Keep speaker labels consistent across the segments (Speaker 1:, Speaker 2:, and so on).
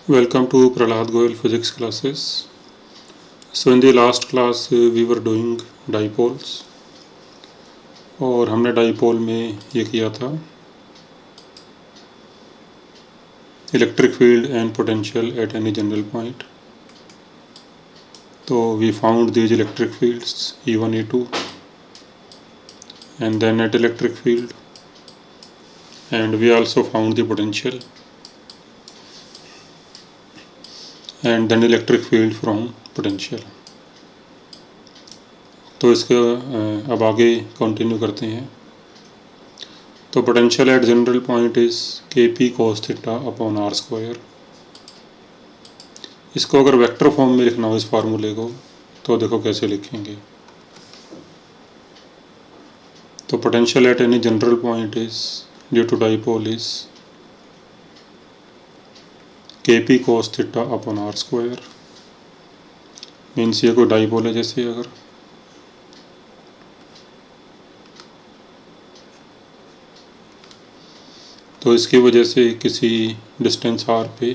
Speaker 1: Welcome to Prahlad Goyal physics classes. So in the last class we were doing dipoles और हमने dipole में ये किया था electric field and potential at any general point. तो we found these electric fields E1 E2 and then net electric field, and we also found the potential and then electric field from potential. तो इसके अब आगे continue करते हैं. तो potential at general point is Kp cos theta upon R square. इसको अगर vector form में लिखना हो इस फार्मूले को तो देखो कैसे लिखेंगे. तो potential at any general point is due to dipole is Kp cos theta upon R square. Means ये कोई डाइपोल है जैसे अगर तो इसकी वजह से किसी डिस्टेंस r पे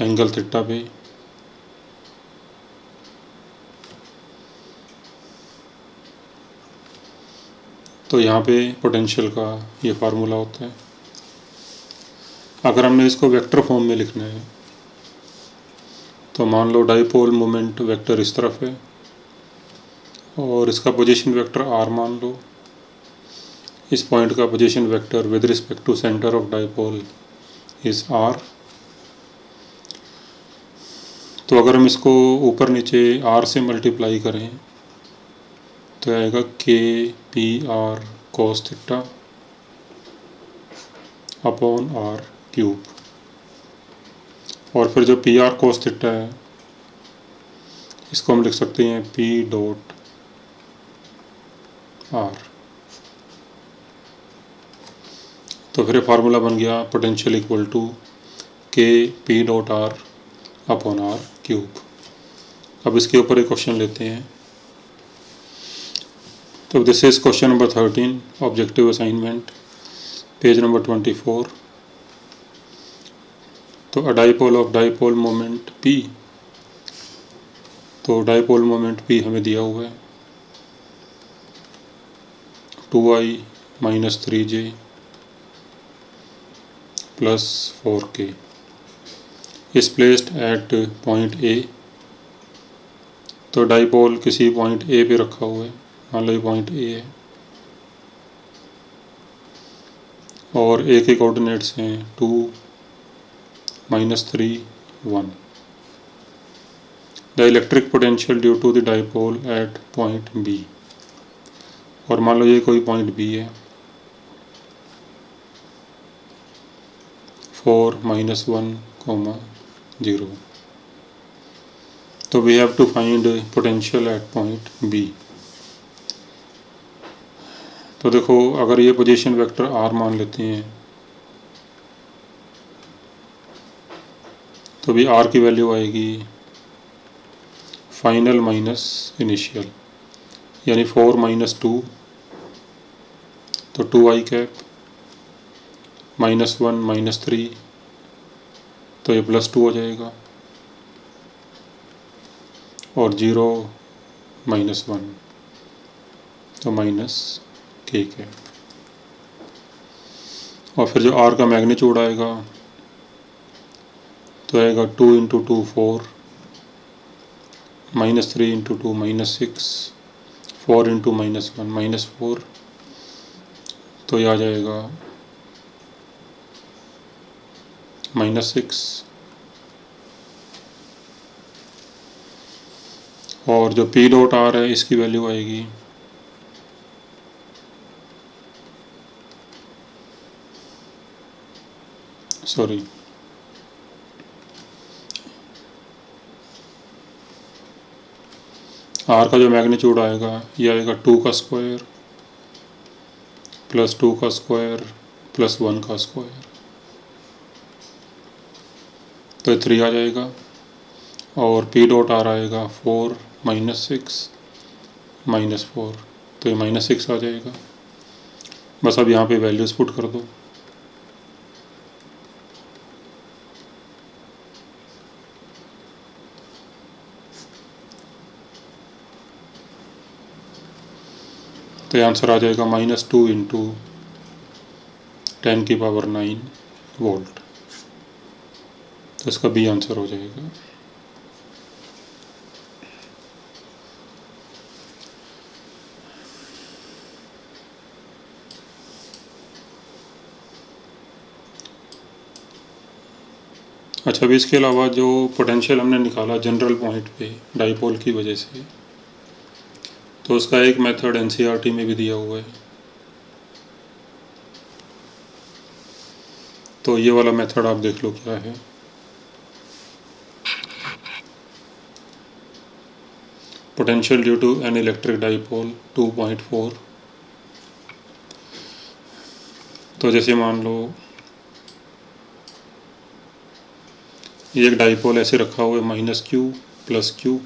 Speaker 1: एंगल थीटा पे तो यहाँ पे पोटेंशियल का ये फार्मूला होता है. अगर हमने इसको वेक्टर फॉर्म में लिखना है तो मान लो डाइपोल मोमेंट वेक्टर इस तरफ है और इसका पोजीशन वेक्टर r मान लो. इस पॉइंट का position vector with respect to centre of dipole is r. तो अगर हम इसको ऊपर नीचे r से मल्टीप्लाई करें तो आएगा Kpr cos theta upon r cube. और फिर जो Pr cos थीटा है इसको हम लिख सकते हैं P डॉट r. तो फिर फार्मूला बन गया potential equal to Kp dot r upon r cube. अब इसके ऊपर एक क्वेश्चन लेते हैं. तो this is question number 13 objective assignment page number 24. तो a dipole of dipole moment P. तो डाइपोल मोमेंट P हमें दिया हुआ है 2i minus 3j plus 4k is placed at point A. तो डाइपोल किसी पॉइंट A पे रखा हुआ है. मान लो ये पॉइंट A है और A के कोऑर्डिनेट्स हैं 2 -3 1. The electric potential due to the dipole at point B. और मान लो ये कोई पॉइंट B है 4 -1 0. तो we have to find potential at point B. तो देखो अगर ये पोजीशन वेक्टर r मान लेते हैं तो भी r की वैल्यू आएगी फाइनल माइनस इनिशियल, यानी 4 - 2 तो 2i कैप -1 -3 तो ये +2 हो जाएगा और 0 -1 तो -k कैप. और फिर जो r का मैग्नीट्यूड आएगा तो आएगा 2 × 2 4 -3 × 2 -6 4 × -1 -4 तो ये आ जाएगा -6. और जो P डॉट R है इसकी वैल्यू आएगी R का जो मैग्नीट्यूड आएगा ये आएगा 2 का स्क्वायर प्लस 2 का स्क्वायर प्लस 1 का स्क्वायर तो 3 आ जाएगा. और P डॉट R आएगा 4 -6 -4 तो ये -6 आ जाएगा. बस अब यहाँ पे वैल्यूज़ पुट कर दो. तो ये आंसर आ जाएगा -2 इंटू 10⁹ वोल्ट। तो इसका बी आंसर हो जाएगा। अच्छा, अभी इसके अलावा जो पोटेंशियल हमने निकाला जनरल पॉइंट पे डाइपोल की वजह से, तो उसका एक मेथड एनसीईआरटी में भी दिया हुआ है। तो ये वाला मेथड आप देख लो क्या है। Potential due to an electric dipole 2.4। तो जैसे मान लो ये एक डाइपोल ऐसे रखा हुआ है -q +q,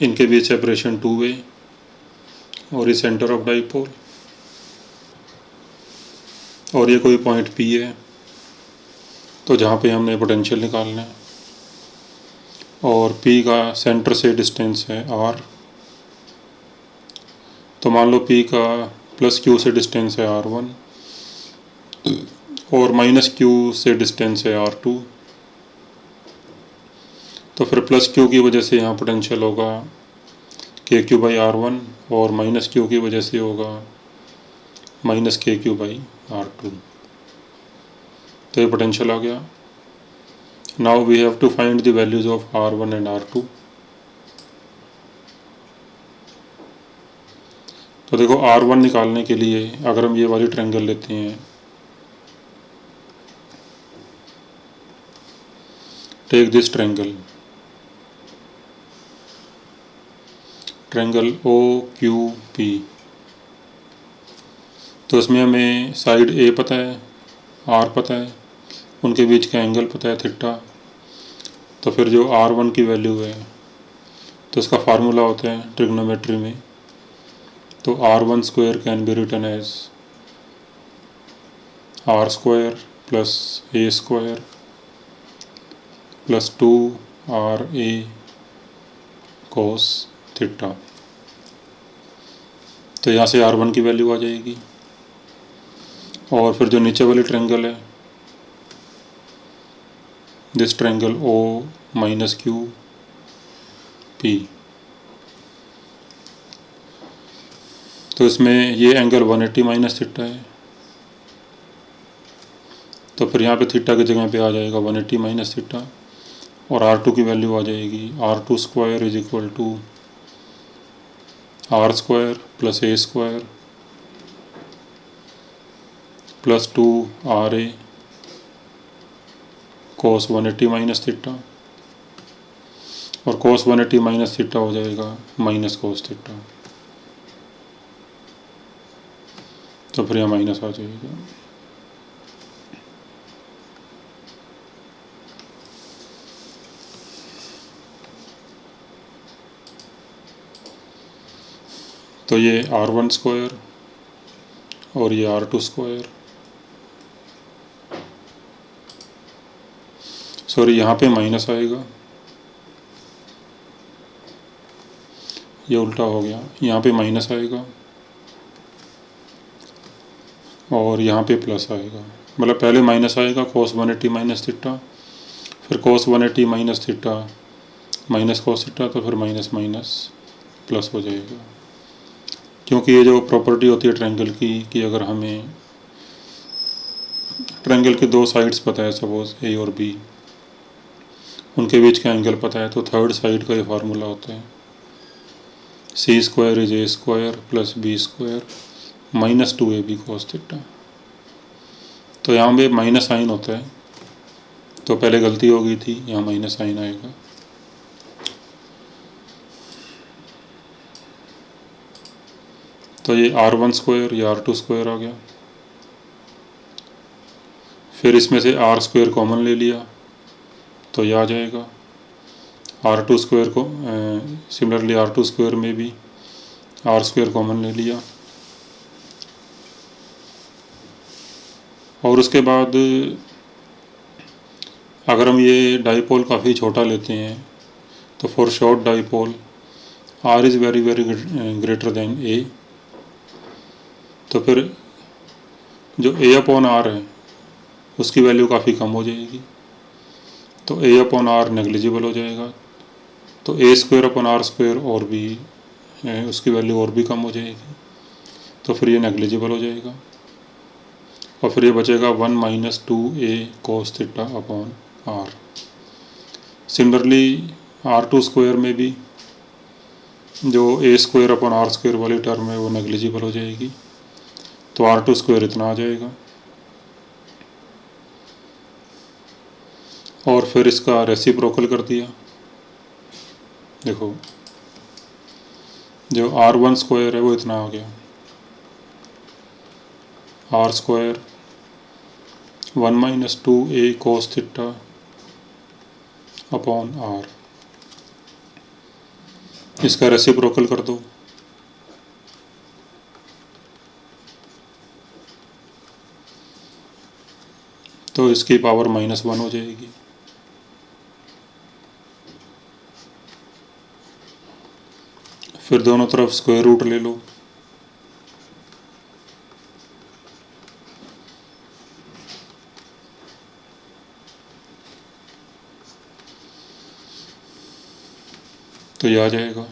Speaker 1: इनके बीच सेपरेशन 2 है और ये सेंटर ऑफ डाइपोल, और ये कोई पॉइंट P है तो जहाँ पे हमने पोटेंशियल निकालना है, और P का सेंटर से डिस्टेंस है R। तो मान लो P का +q से डिस्टेंस है R1 और -q से डिस्टेंस है R2। तो फिर +q की वजह से यहाँ पोटेंशियल होगा KQ/R1 और -q की वजह से होगा -KQ/R2। तो ये पोटेंशियल आ गया। Now we have to find the values of R1 and R2। तो देखो R1 निकालने के लिए अगर हम ये वाली ट्रायंगल लेते हैं, टेक दिस ट्रायंगल OQP। तो इसमें हमें साइड A पता है, R पता है, उनके बीच का एंगल पता है थीटा। तो फिर जो R1 की वैल्यू है तो इसका फार्मूला होता है ट्रिग्नोमेट्री में, तो R1² can be written as R² + A² + 2RA cos theta. तो यहाँ से R1 की वैल्यू आ जाएगी। और फिर जो नीचे वाली ट्रायंगल है, दिस ट्रायंगल O-QP, तो इसमें ये एंगल 180 - थीटा है। तो फिर यहाँ पे थीटा की जगह पे आ जाएगा 180 - थीटा, और R2 की वैल्यू आ जाएगी R2² = R² + A² + 2RA cos 180 - theta, और cos 180 - थीटा हो जाएगा -cos थीटा। तो फिर यहाँ माइनस आ जाएगा। तो ये R1² और ये R2², सॉरी यहाँ पे माइनस आएगा, ये उल्टा हो गया, यहाँ पे माइनस आएगा और यहाँ पे प्लस आएगा। मतलब पहले माइनस आएगा cos 180 - थीटा, फिर cos 180 - थीटा -cos थीटा, तो फिर माइनस माइनस प्लस हो जाएगा। क्योंकि ये जो प्रॉपर्टी होती है ट्रायंगल की कि अगर हमें ट्रायंगल के दो साइड्स पता है, सपोज A और B, उनके बीच का एंगल पता है, तो थर्ड साइड का ये फार्मूला होता है C² = A² + B² -2AB cos theta. तो यहाँ पे माइनस साइन होता है, तो पहले गलती हो गई थी, यहाँ माइनस साइन आएगा। तो ये R1² या R2² आ गया। फिर इसमें से R² कॉमन ले लिया तो यह आ जाएगा। R2² को सिमिलरली R2² में भी R² कॉमन ले लिया, और उसके बाद अगर हम ये डाइपोल काफ़ी छोटा लेते हैं तो for short dipole R is very very greater than A, तो फिर जो ए अपॉन आर है उसकी वैल्यू काफ़ी कम हो जाएगी, तो ए अपॉन आर नेग्लिजिबल हो जाएगा, तो ए स्क्वायर अपॉन आर स्क्वायर और भी उसकी वैल्यू और भी कम हो जाएगी, तो फिर ये नेग्लिजिबल हो जाएगा, और फिर ये बचेगा 1 minus 2a cos theta upon R. Similarly R2 square में भी जो A square upon R square वाली टर्म है वो नेग्लिजिबल हो जाएगी, तो R2 स्क्वायर इतना आ जाएगा, और फिर इसका रेसिप्रोकल कर दिया। देखो जो R1 स्क्वायर है वो इतना आ गया, R square 1 minus 2a cos theta upon R, इसका रेसिप्रोकल कर दो, तो इसकी पावर -1 हो जाएगी। फिर दोनों तरफ स्क्वायर रूट ले लो, तो ये आ जाएगा,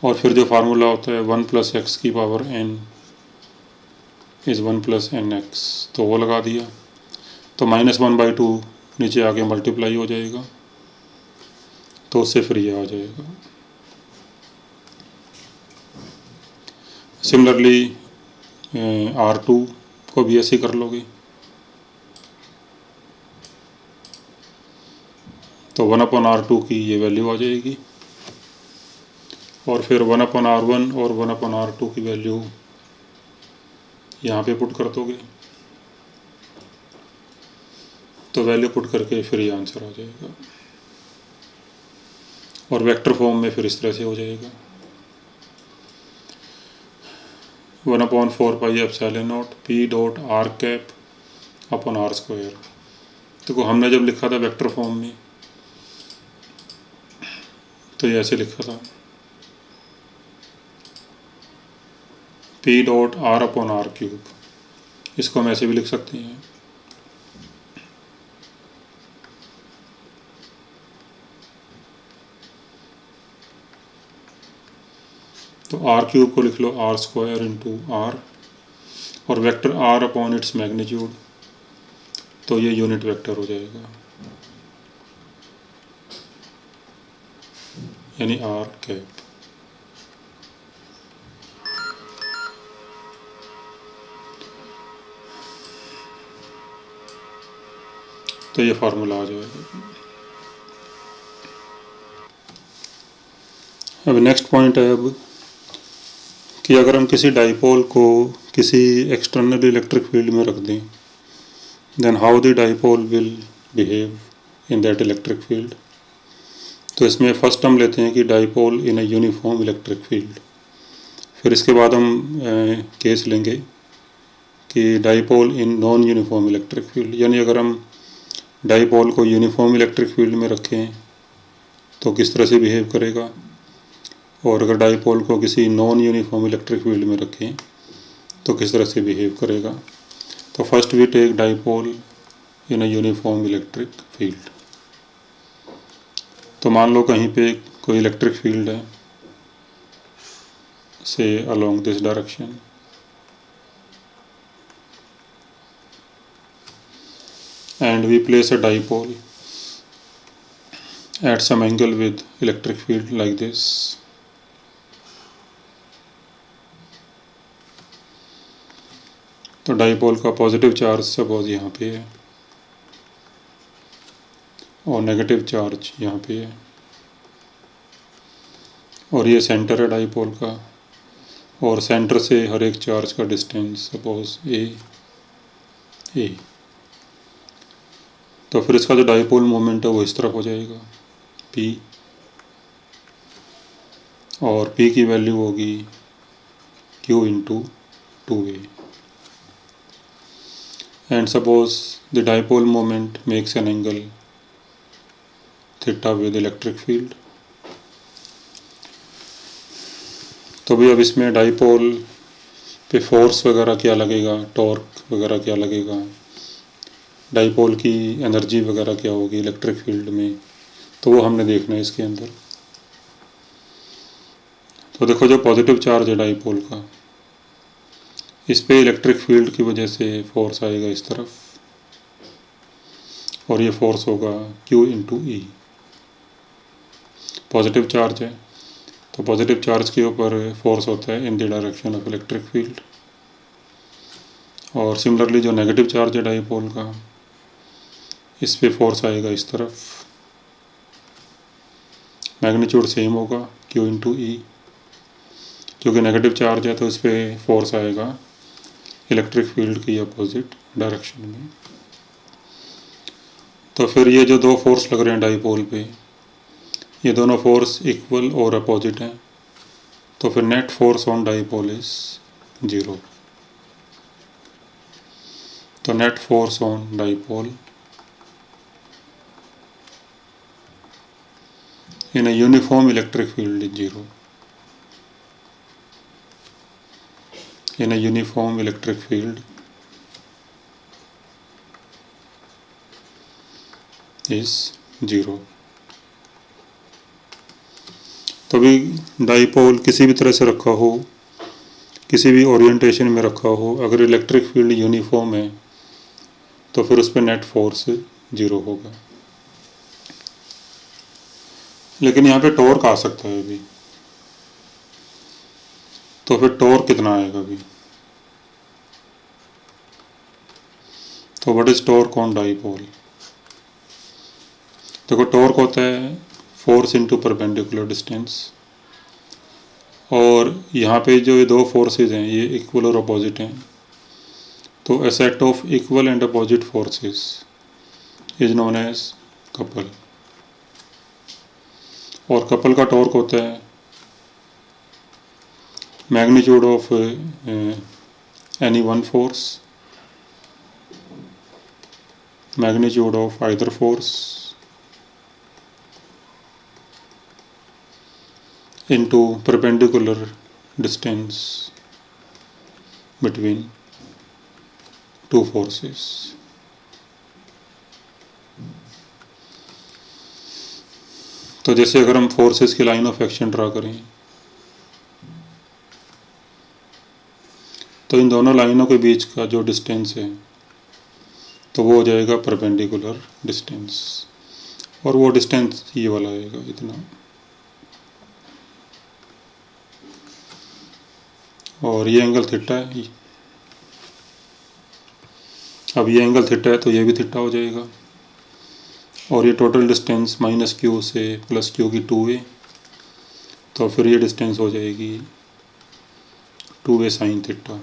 Speaker 1: और फिर जो फार्मूला होता है 1 प्लस एक्स की power n is 1 plus N X, तो वो लगा दिया, तो -1/2 नीचे आके मल्टीप्लाई हो जाएगा, तो उससे फिर ये आ जाएगा। सिमिलरली R2 को भी ऐसे कर लोगे, तो 1/R2 की ये वैल्यू आ जाएगी, और फिर 1/R1 और 1/R2 की वैल्यू यहाँ पे पुट कर दोगे, तो वैल्यू पुट करके फिर ये आंसर आ जाएगा, और वेक्टर फॉर्म में फिर इस तरह से हो जाएगा 1/4πε0 p dot R cap upon R square. देखो हमने जब लिखा था वेक्टर फॉर्म में तो ये ऐसे लिखा था p dot R upon R cube, इसको हम ऐसे भी लिख सकते हैं, तो आर क्यूब को लिख लो आर स्क्वायर इंटू आर, और vector R upon its magnitude, तो ये यूनिट वेक्टर हो जाएगा, यानी आर कैप। तो ये फार्मूला आ जाएगा। अब नेक्स्ट पॉइंट है अब कि अगर हम किसी डाइपोल को किसी एक्सटर्नल इलेक्ट्रिक फील्ड में रख दें, then how the dipole will behave in that electric field. तो इसमें फर्स्ट हम लेते हैं कि dipole in a uniform electric field, फिर इसके बाद हम केस लेंगे कि dipole in non uniform electric field, यानी अगर हम डाइपोल को यूनिफॉर्म इलेक्ट्रिक फील्ड में रखें तो किस तरह से बिहेव करेगा, और अगर डाइपोल को किसी नॉन यूनिफॉर्म इलेक्ट्रिक फील्ड में रखें तो किस तरह से बिहेव करेगा। तो first we take dipole in a uniform electric field. तो मान लो कहीं पे कोई इलेक्ट्रिक फील्ड है, से along this direction, and we place a dipole at some angle with electric field like this, तो डाइपोल का पॉजिटिव चार्ज सपोज यहाँ पे है और नेगेटिव चार्ज यहाँ पे है, और ये सेंटर है डाइपोल का, और सेंटर से हर एक चार्ज का डिस्टेंस सपोज ए, तो फिर इसका जो डाइपोल मोमेंट है वो इस तरफ हो जाएगा P, और P की वैल्यू होगी Q into 2A, and suppose the dipole moment makes an angle theta with electric field, तो भी अब इसमें डाईपोल पे फोर्स वगैरह क्या लगेगा, टॉर्क वगैरह क्या लगेगा, डाईपोल की एनर्जी वगैरह क्या होगी इलेक्ट्रिक फील्ड में, तो वो हमने देखना है इसके अंदर। तो देखो जो पॉजिटिव चार्ज है डाईपोल का, इस पे इलेक्ट्रिक फील्ड की वजह से फोर्स आएगा इस तरफ, और ये फोर्स होगा Q इंटू ई। पॉजिटिव चार्ज है तो पॉजिटिव चार्ज के ऊपर फोर्स होता है in the direction of electric field, और सिमिलरली जो नेगेटिव चार्ज है डाईपोल का, इस पे फोर्स आएगा इस तरफ, मैग्नीट्यूड सेम होगा Q इंटू ई, क्योंकि नेगेटिव चार्ज है तो इस पे फोर्स आएगा इलेक्ट्रिक फील्ड की अपोजिट डायरेक्शन में। तो फिर ये जो दो फोर्स लग रहे हैं डाईपोल पे, ये दोनों फोर्स इक्वल और अपोजिट हैं, तो फिर net force on dipole is 0। तो net force on dipole in a uniform electric field is 0. In a uniform electric field is 0। तो भी डाईपोल किसी भी तरह से रखा हो, किसी भी ओरिएंटेशन में रखा हो, अगर इलेक्ट्रिक फील्ड यूनिफॉर्म है तो फिर उस पर नेट फोर्स 0 होगा। लेकिन यहाँ पे टॉर्क आ सकता है अभी, तो फिर टॉर्क कितना आएगा अभी। तो what is torque on dipole. देखो टॉर्क होता है फोर्स इनटू परपेंडिकुलर डिस्टेंस, और यहाँ पे जो ये दो फोर्सेस हैं ये इक्वल और अपोजिट हैं, तो a set of equal and opposite forces is known as couple। और कपल का टॉर्क होता है magnitude of any one force, magnitude of either force into perpendicular distance between two forces। तो जैसे अगर हम फोर्सेस की लाइन ऑफ एक्शन ड्रा करें, तो इन दोनों लाइनों के बीच का जो डिस्टेंस है तो वो हो जाएगा परपेंडिकुलर डिस्टेंस, और वो डिस्टेंस ये वाला आएगा इतना, और ये एंगल थीटा है। अब ये एंगल थीटा है तो ये भी थीटा हो जाएगा, और ये टोटल डिस्टेंस माइनस क्यू से प्लस क्यू की 2a, तो फिर ये डिस्टेंस हो जाएगी 2a साइन थीटा।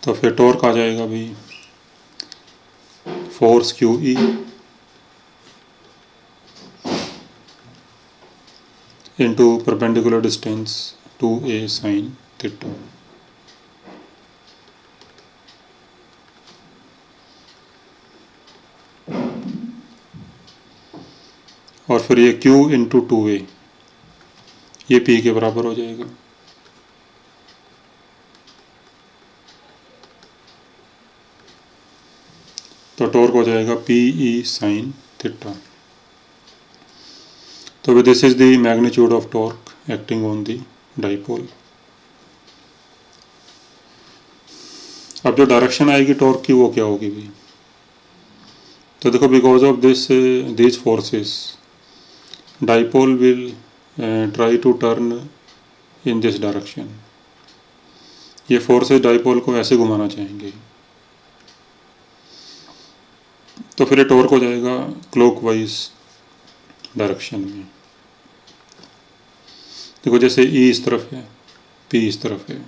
Speaker 1: तो फिर टॉर्क आ जाएगा भाई force Q E into perpendicular distance 2a sign theta. और फिर ये Q इंटू 2a ये P के बराबर हो जाएगा। तो टॉर्क हो जाएगा PE साइन थीटा। तो this is the magnitude of torque acting on the dipole. अब जो डायरेक्शन आएगी टॉर्क की वो क्या होगी भी। तो देखो because of these forces dipole will try to turn in this direction। ये फोर्सेस डाईपोल को ऐसे घुमाना चाहेंगे, तो फिर ये टॉर्क हो जाएगा क्लॉकवाइज डायरेक्शन में। देखो जैसे E इस तरफ है, P इस तरफ है,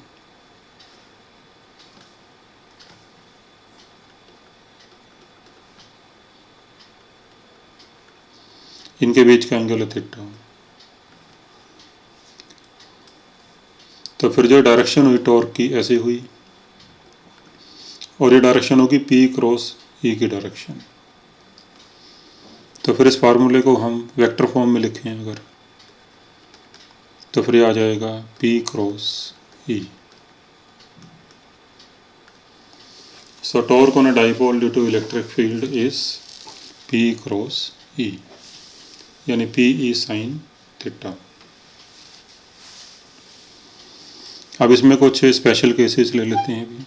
Speaker 1: इनके बीच का एंगल है थीटा। तो फिर जो डायरेक्शन हुई टॉर्क की ऐसे हुई, और ये डायरेक्शन होगी P क्रॉस E की डायरेक्शन। तो फिर इस फार्मूले को हम वेक्टर फॉर्म में लिखें अगर, तो फिर आ जाएगा P cross E। So torque on a dipole due to electric field is P cross E, यानी PE sin थीटा। अब इसमें कुछ स्पेशल केसेस ले लेते हैं अभी।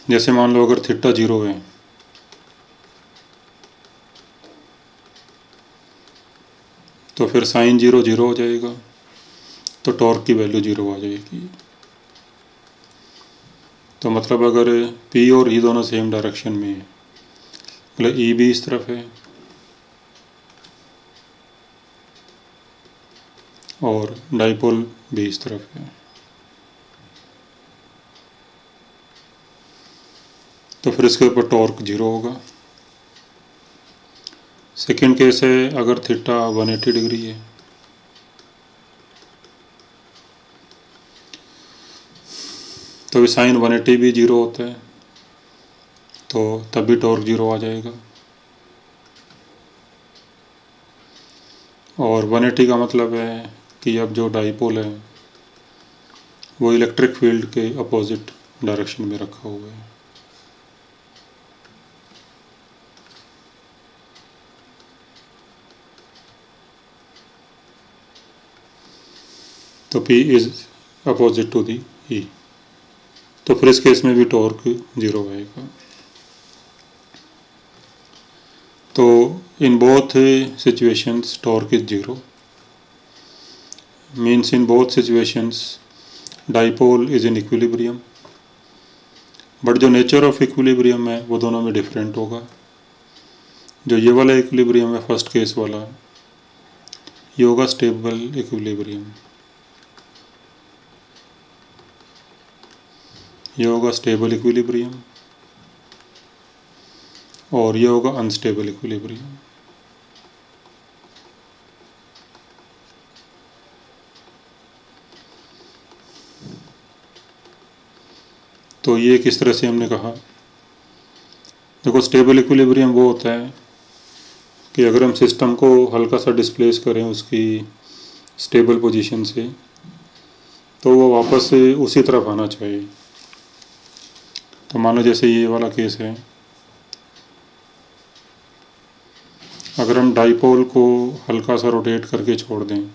Speaker 1: जैसे मान लो अगर थीटा 0 है तो फिर साइन 0 0 हो जाएगा, तो टॉर्क की वैल्यू 0 आ जाएगी। तो मतलब अगर P और E दोनों सेम डायरेक्शन में है, मतलब E भी इस तरफ है और डाइपोल भी इस तरफ है, तो फिर इसके ऊपर टॉर्क 0 होगा। सेकेंड केस है अगर थीटा 180 डिग्री है, तो साइन 180 भी 0 होता है, तो तब भी टॉर्क 0 आ जाएगा। और 180 का मतलब है कि अब जो डाइपोल है वो इलेक्ट्रिक फील्ड के अपोजिट डायरेक्शन में रखा हुआ है। तो P is opposite to the E, तो फिर इस केस में भी टॉर्क 0 आएगा। तो in both situations torque is 0, means in both situations dipole is in equilibrium, but जो नेचर ऑफ इक्विलिब्रियम है वो दोनों में डिफरेंट होगा। जो ये वाला इक्विलिब्रियम है फर्स्ट केस वाला, ये होगा स्टेबल इक्विलिब्रियम, ये होगा स्टेबल इक्विलिब्रियम, और ये होगा अनस्टेबल इक्विलिब्रियम। तो ये किस तरह से हमने कहा, देखो स्टेबल इक्विलिब्रियम वो होता है कि अगर हम सिस्टम को हल्का सा डिस्प्लेस करें उसकी स्टेबल पोजीशन से, तो वो वापस से उसी तरफ आना चाहिए। तो मानो जैसे ये वाला केस है, अगर हम डाइपोल को हल्का सा रोटेट करके छोड़ दें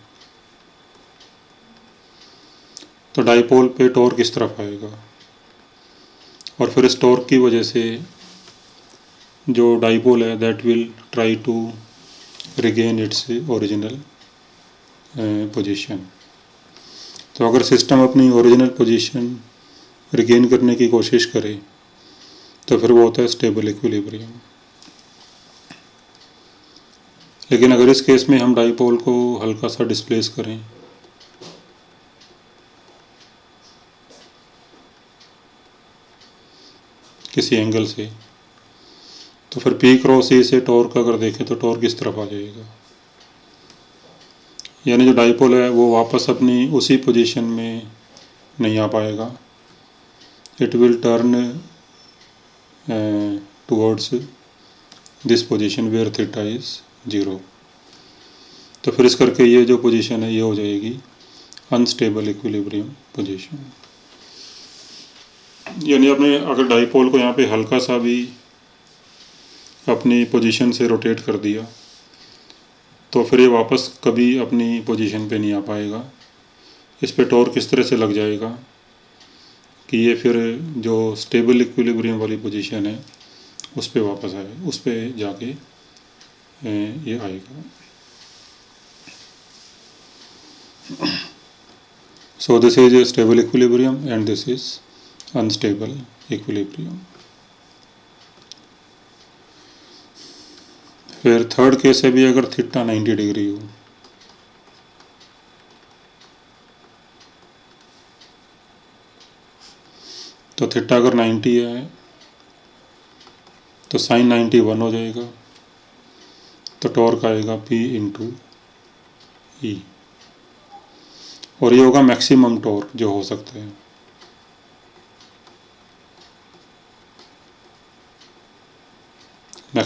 Speaker 1: तो डाइपोल पे टॉर्क इस तरफ आएगा, और फिर इस टॉर्क की वजह से जो डाइपोल है that will try to regain its original position. तो अगर सिस्टम अपनी ओरिजिनल पोजीशन रिगेन करने की कोशिश करे तो फिर वो होता है स्टेबल इक्विलिब्रियम। लेकिन अगर इस केस में हम डाइपोल को हल्का सा डिस्प्लेस करें किसी एंगल से, तो फिर P क्रॉस E से टॉर्क अगर देखें तो टॉर्क इस तरफ आ जाएगा, यानी जो डाइपोल है वो वापस अपनी उसी पोजीशन में नहीं आ पाएगा, it will turn towards this position where theta is 0। तो फिर इस करके ये जो पोजीशन है ये हो जाएगी अनस्टेबल इक्विलिब्रियम पोजीशन। यानी आपने अगर डाइपोल को यहाँ पे हल्का सा भी अपनी पोजीशन से रोटेट कर दिया तो फिर ये वापस कभी अपनी पोजीशन पे नहीं आ पाएगा। इस पे टॉर्क किस तरह से लग जाएगा कि ये फिर जो स्टेबल इक्विलिब्रियम वाली पोजीशन है उस पे वापस आए, उस पे जाके ये आएगा। So this is a stable equilibrium and this is unstable equilibrium. फिर थर्ड केस है भी अगर थीटा 90 डिग्री हो, तो थीटा अगर 90 है तो साइन 91 हो जाएगा, तो टॉर्क आएगा P इंटू E, और ये होगा मैक्सिमम टॉर्क जो हो सकता है।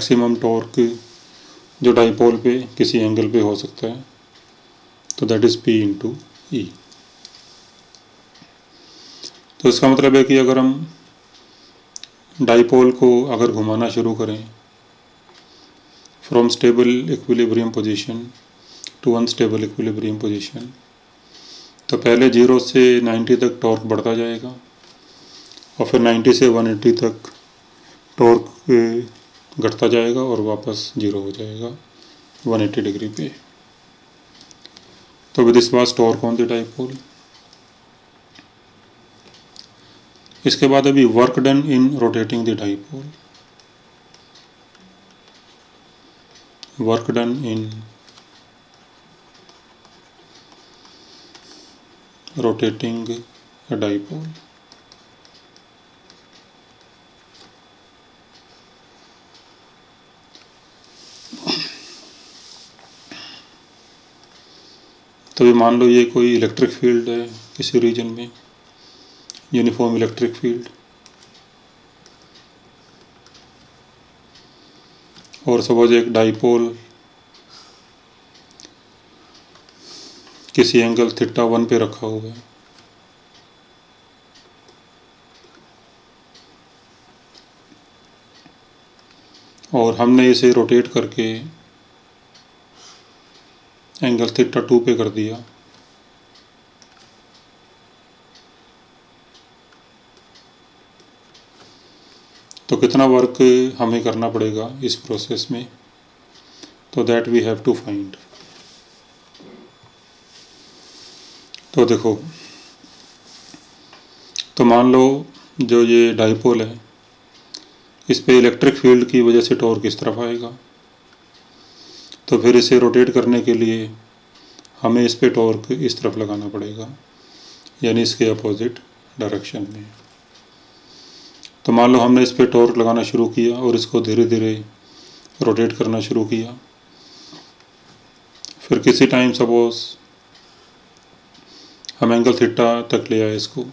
Speaker 1: मैक्सिमम टॉर्क जो डाइपोल पे किसी एंगल पे हो सकता है, तो दैट इज़ P इंटू ई। तो इसका मतलब है कि अगर हम डाइपोल को अगर घुमाना शुरू करें from stable equilibrium position to unstable equilibrium position, तो पहले 0 से 90 तक टॉर्क बढ़ता जाएगा और फिर 90 से 180 तक टॉर्क घटता जाएगा और वापस 0 हो जाएगा 180 डिग्री पे। तो with this was torque on the dipole. इसके बाद अभी work done in rotating the dipole, work done in rotating a dipole. तो ये मान लो ये कोई इलेक्ट्रिक फील्ड है किसी रीजन में, यूनिफॉर्म इलेक्ट्रिक फील्ड, और सपोज एक डाइपोल किसी एंगल थीटा 1 पे रखा हुआ है, और हमने इसे रोटेट करके एंगल थीटा 2 पे कर दिया, तो कितना वर्क हमें करना पड़ेगा इस प्रोसेस में, तो that we have to find. तो देखो, तो मान लो जो ये डाइपोल है इस पे इलेक्ट्रिक फील्ड की वजह से टॉर्क इस तरफ आएगा, तो फिर इसे रोटेट करने के लिए हमें इस पे टॉर्क इस तरफ लगाना पड़ेगा, यानी इसके अपोजिट डायरेक्शन में। तो मान लो हमने इस पे टॉर्क लगाना शुरू किया और इसको धीरे धीरे रोटेट करना शुरू किया, फिर किसी टाइम सपोज हम एंगल थीटा तक ले आए, इसको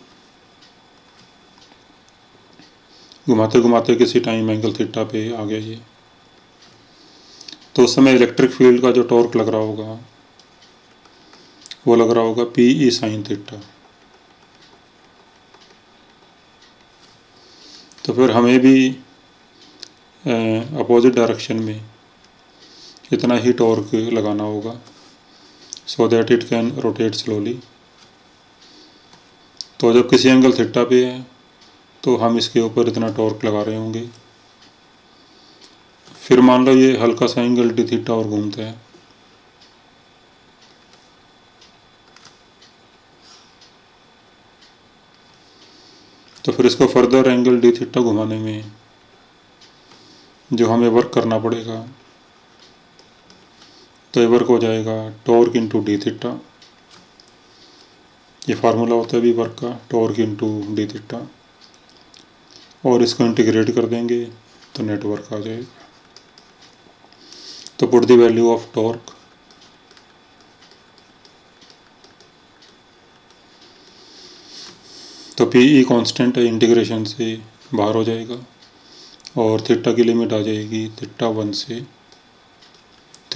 Speaker 1: घुमाते घुमाते किसी टाइम एंगल थीटा पे आ गया ये, तो उस समय इलेक्ट्रिक फील्ड का जो टॉर्क लग रहा होगा वो लग रहा होगा पी ई साइन थीटा। तो फिर हमें भी अपोजिट डायरेक्शन में इतना ही टॉर्क लगाना होगा so that it can rotate slowly. तो जब किसी एंगल थीटा पे है तो हम इसके ऊपर इतना टॉर्क लगा रहे होंगे, फिर मान लो ये हल्का सा एंगल डी थीटा और घूमता है, तो फिर इसको फर्दर एंगल डी थीटा घुमाने में जो हमें वर्क करना पड़ेगा, तो ये वर्क हो जाएगा टॉर्क इंटू डी थीटा। ये फार्मूला होता है भी वर्क का, टॉर्क इंटू डी थीटा, और इसको इंटीग्रेट कर देंगे तो नेटवर्क आ जाएगा। तो put the value of torque, तो पी ई कॉन्स्टेंट है, इंटीग्रेशन से बाहर हो जाएगा और थीटा की लिमिट आ जाएगी थीटा 1 से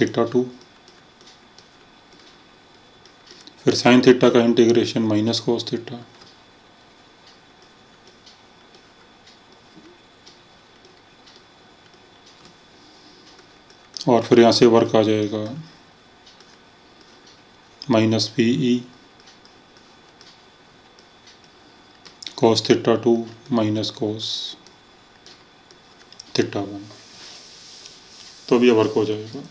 Speaker 1: थीटा 2, फिर साइन थीटा का इंटीग्रेशन माइनस कोस थीटा, और फिर यहाँ से वर्क आ जाएगा minus P E cos theta 2 minus cos theta 1, तो अब ये वर्क हो जाएगा।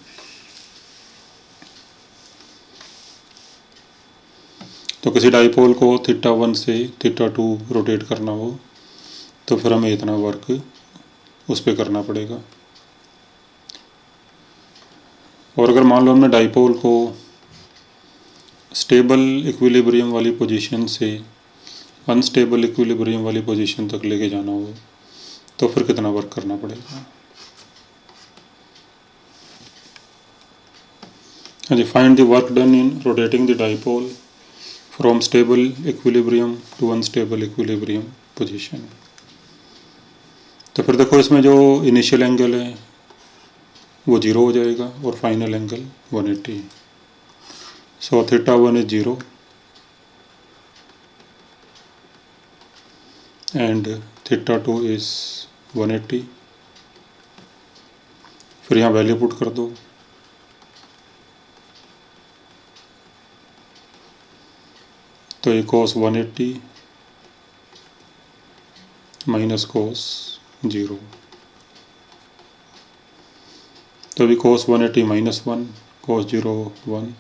Speaker 1: तो किसी डाइपोल को थीटा 1 से थीटा 2 रोटेट करना हो तो फिर हमें इतना वर्क उस पर करना पड़ेगा। और अगर मान लो हमने डाइपोल को स्टेबल इक्विलिब्रियम वाली पोजीशन से अनस्टेबल इक्विलिब्रियम वाली पोजीशन तक लेके जाना हो तो फिर कितना वर्क करना पड़ेगा। हाँ जी, find the work done in rotating the dipole from stable equilibrium to unstable equilibrium position. तो फिर देखो इसमें जो इनिशियल एंगल है वो 0 हो जाएगा और final angle 180। So θ1 is 0 and θ2 is 180। फिर यहाँ वैल्यू पुट कर दो, तो ये cos 180 माइनस cos 0, तो अभी cos 180 माइनस 1, cos 0 1,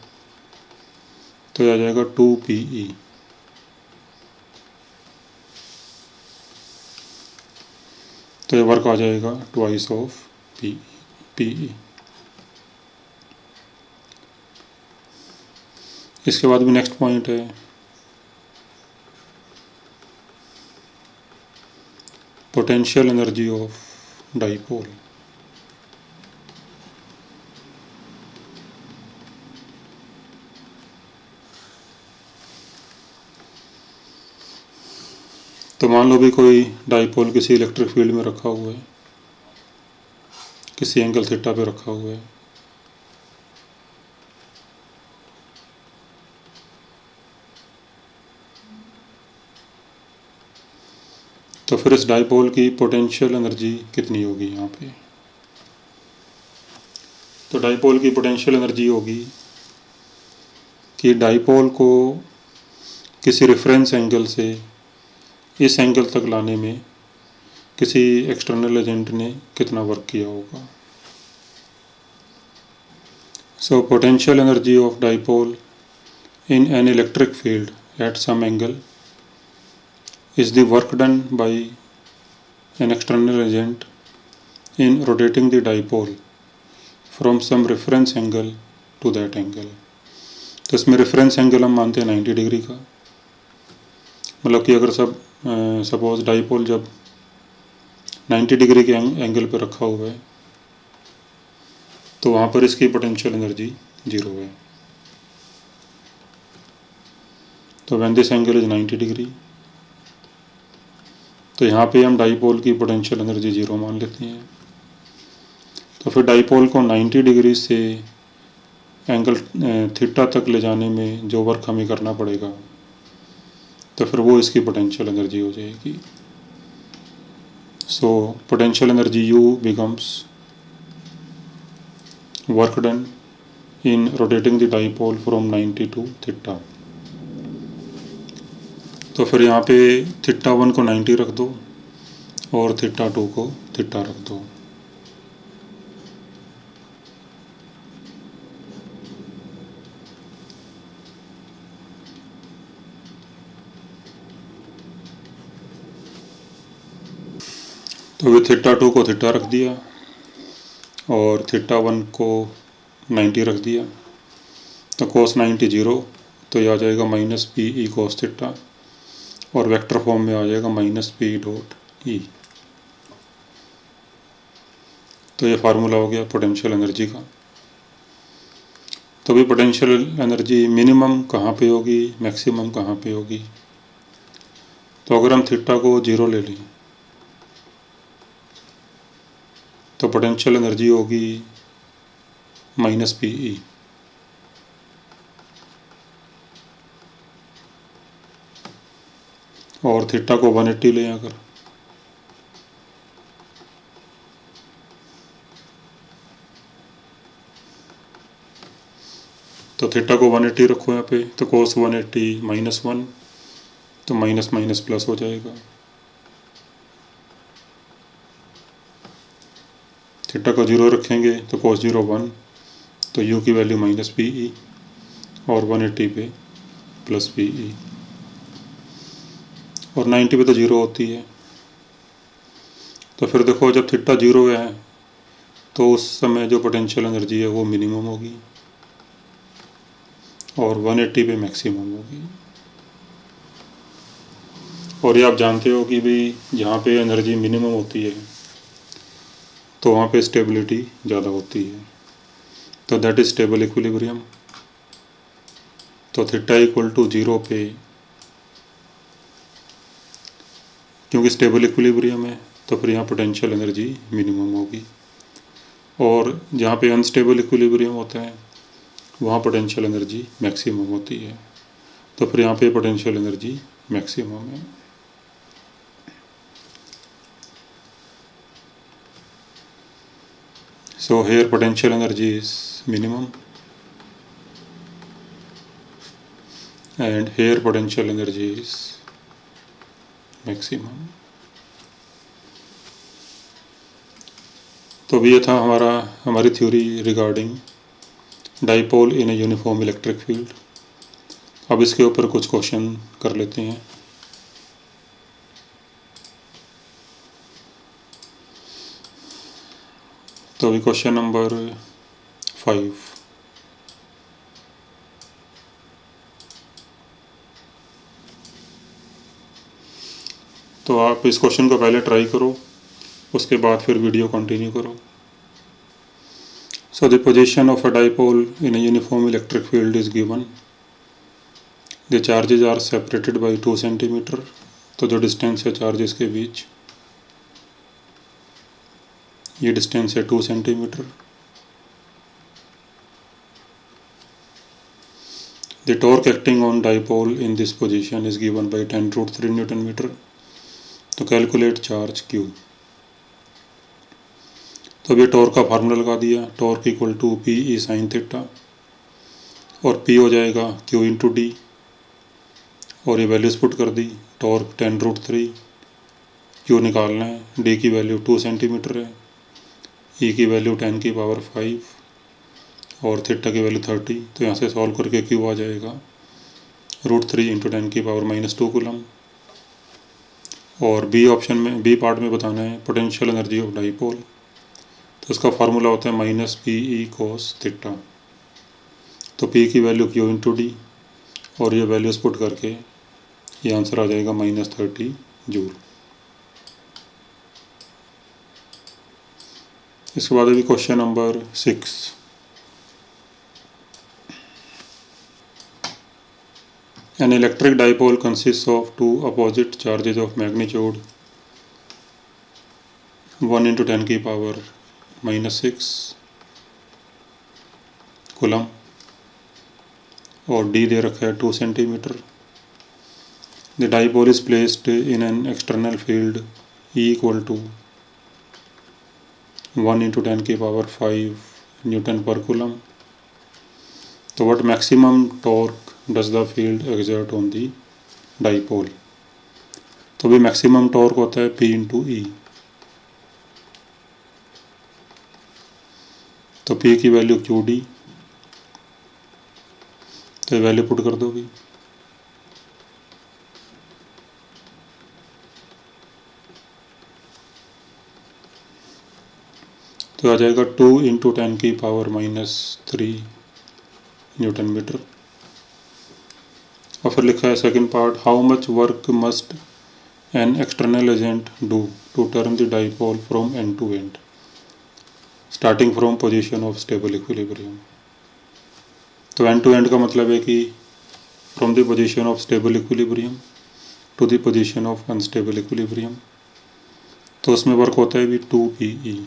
Speaker 1: तो ये आ जाएगा 2PE। तो ये वर्क आ जाएगा ट्वाइस ऑफ PE। इसके बाद भी नेक्स्ट पॉइंट है पोटेंशियल एनर्जी ऑफ डाइपोल। तो मान लो भी कोई डाइपोल किसी इलेक्ट्रिक फील्ड में रखा हुआ है, किसी एंगल थीटा पे रखा हुआ है, तो फिर इस डाइपोल की पोटेंशियल एनर्जी कितनी होगी यहाँ पे? तो डाइपोल की पोटेंशियल एनर्जी होगी कि डाइपोल को किसी रेफरेंस एंगल से इस एंगल तक लाने में किसी एक्सटर्नल एजेंट ने कितना वर्क किया होगा। सो potential energy of dipole in an electric field at some angle is the work done by an external agent in rotating the dipole from some reference angle to that angle। तो इसमें reference angle हम मानते हैं 90 degree का, मतलब कि अगर suppose dipole जब 90 डिग्री के एंगल पर रखा हुआ है तो वहाँ पर इसकी पोटेंशियल एनर्जी 0 है। तो when this angle is 90 degree, तो यहाँ पे हम डाइपोल की पोटेंशियल एनर्जी 0 मान लेते हैं। तो फिर डाइपोल को 90 डिग्री से एंगल थीटा तक ले जाने में जो वर्क हमें करना पड़ेगा, तो फिर वो इसकी पोटेंशियल एनर्जी हो जाएगी। So potential energy U becomes work done in rotating the dipole from 90 to theta. तो फिर यहाँ पे θ1 को 90 रख दो और θ2 को थीटा रख दो। तो फिर θ2 को थीटा रख दिया और θ1 को 90 रख दिया, तो cos 90 0, तो ये आ जाएगा माइनस PE cos थीटा और वेक्टर फॉर्म में आ जाएगा माइनस P डॉट E। तो ये फार्मूला हो गया पोटेंशियल एनर्जी का। तो भी पोटेंशियल एनर्जी मिनिमम कहाँ पे होगी, मैक्सिमम कहाँ पे होगी? तो अगर हम थीटा को 0 ले लें तो पोटेंशियल एनर्जी होगी माइनस PE। और थीटा को 180 लें अगर, तो थीटा को 180 रखो यहाँ पे, तो cos 180 माइनस 1, तो माइनस माइनस प्लस हो जाएगा। थीटा को 0 रखेंगे तो cos 0 1, तो u की वैल्यू माइनस PE और 180 पे प्लस PE, और 90 पे तो 0 होती है। तो फिर देखो जब थीटा 0 है तो उस समय जो पोटेंशियल एनर्जी है वो मिनिमम होगी और 180 पे मैक्सिमम होगी। और ये आप जानते हो कि भाई जहाँ पे एनर्जी मिनिमम होती है तो वहाँ पे स्टेबिलिटी ज़्यादा होती है, तो दैट इज स्टेबल इक्विलिब्रियम। तो थीटा इक्वल टू 0 पे, क्योंकि स्टेबल इक्विलिब्रियम है तो फिर यहाँ पोटेंशियल एनर्जी मिनिमम होगी। और जहाँ पे अनस्टेबल इक्विलिब्रियम होता है वहाँ पोटेंशियल एनर्जी मैक्सिमम होती है। तो फिर यहाँ पे पोटेंशियल एनर्जी मैक्सिमम है। So here potential energy is minimum and here potential energy is maximum. तो ये था हमारी theory regarding dipole in a uniform electric field. अब इसके ऊपर कुछ क्वेश्चन कर लेते हैं। तो अभी क्वेश्चन नंबर 5। तो आप इस क्वेश्चन को पहले ट्राई करो, उसके बाद फिर वीडियो कंटिन्यू करो। So the position of a dipole in a uniform electric field is given. The charges are separated by 2 centimetre. तो जो डिस्टेंस है चार्जेस के बीच, ये डिस्टेंस है 2 centimetre. The torque acting on dipole in this position is given by 10√3 newton metre. तो calculate charge Q। तो अब ये टॉर्क का फार्मूला लगा दिया, torque equal to P E sine theta, और P हो जाएगा Q इंटू डी, और ये वैल्यूज पुट कर दी। टॉर्क 10√3, Q निकालना है, D की वैल्यू 2 सेंटीमीटर है, E की वैल्यू 10 की पावर 5 और थीटा की वैल्यू 30। तो यहाँ से सॉल्व करके Q आ जाएगा √3 इंटू 10 की पावर -2 कूलम। और बी ऑप्शन में, बी पार्ट में बताना है पोटेंशियल एनर्जी ऑफ डाइपोल। तो इसका फार्मूला होता है minus P E cos theta. तो P की वैल्यू Q इंटू डी, और ये वैल्यूज पुट करके ये आंसर आ जाएगा -30 जूल। इसके बाद अभी question number 6। An electric dipole consists of two opposite charges of magnitude 1 into 10 की पावर -6 कूलम, और D दे रखा है 2 centimetre. The dipole is placed in an external field E equal to 1 into 10 की power 5 Newton पर coulomb. तो what maximum torque does the field exert on the dipole? तो भी maximum torque होता है P इंटू ई। तो P की value Q D, तो वैल्यू पुट कर दो भी। तो आ जाएगा 2 इंटू 10 की पावर -3 न्यूटन मीटर। और फिर लिखा है second part, how much work must an external agent do to turn the dipole from end to end starting from position of stable equilibrium. तो एंड टू एंड का मतलब है कि from the position of stable equilibrium to the position of unstable equilibrium. तो उसमें work होता है भी 2PE।